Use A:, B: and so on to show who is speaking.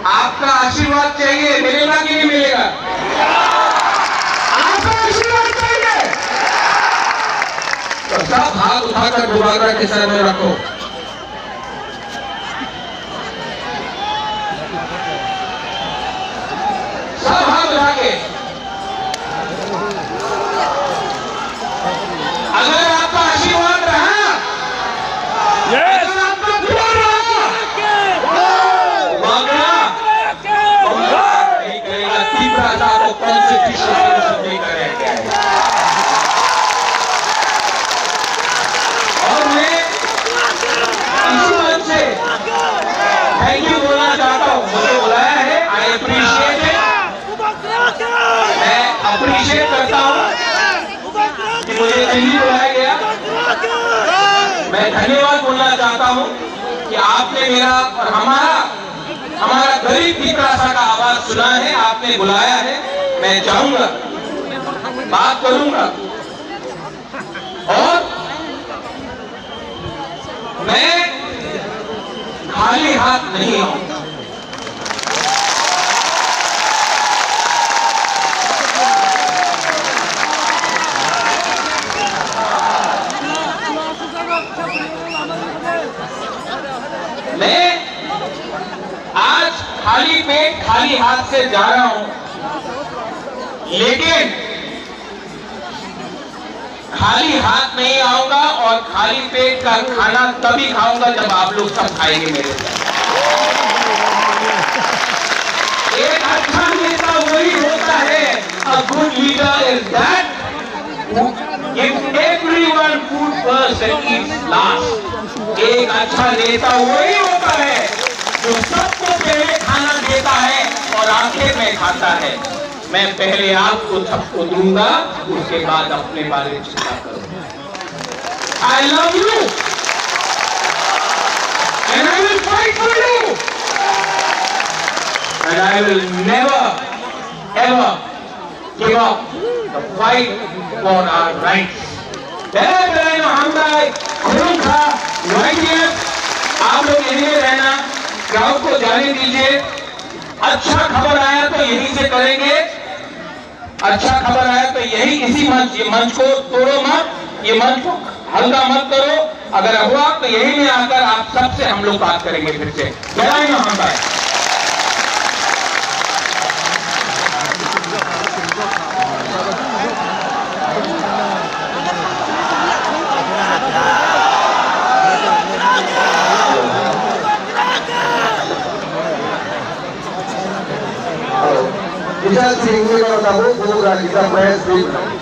A: आपका आशीर्वाद चाहिए, मिलेगा कि नहीं मिलेगा? आपका आशीर्वाद चाहिए तो सब हाथ उठाकर दोबारा के सर में रखो। सब हाथ उठा के। अगर आपका आशीर्वाद रहा, अगर आपका दुआ रहा, मांगना नहीं करेगा। तीव्र को कॉन्स्टिट्यूशन नहीं करेंगे। और मैं इसी मन से थैंक यू बोलना चाहता हूँ। मुझे बुलाया है, आई अप्रिशिएट इट। मैं अप्रिशिएट करता हूँ कि मुझे दिल्ली बुलाया गया। मैं धन्यवाद बोलना चाहता हूँ कि आपने मेरा और हमारा गरीब पीपरासा का आवाज सुना है, आपने बुलाया है। मैं चाहूंगा, बात करूंगा और मैं खाली हाथ नहीं आऊंगा। मैं आज खाली पेट खाली हाथ से जा रहा हूं, लेकिन खाली हाथ नहीं आऊंगा और खाली पेट का खाना तभी खाऊंगा जब आप लोग सब खाएंगे मेरे साथ। एक अच्छा नेता वही होता है, a good leader is that who gives everyone food first and eats last। एक अच्छा नेता वही होता है जो सबको पहले खाना देता है और आखिर में खाता है। मैं पहले आपको सबको दूंगा, उसके बाद अपने बारे में चिंता करूंगा। I love you and I will fight for you and I will never ever give up the fight for our rights। आप लोग यहीं में रहना, क्राउड को जाने दीजिए। अच्छा खबर आया तो यहीं से करेंगे, अच्छा खबर आया तो यही इसी मंच, ये मंच को तोड़ो मत, ये मंच को हल्का मत करो। अगर हुआ तो यहीं में आकर आप सबसे हम लोग बात करेंगे फिर से। जय Mohammad.
B: Bisa singgung kalau tahu bukan kita press di
C: lama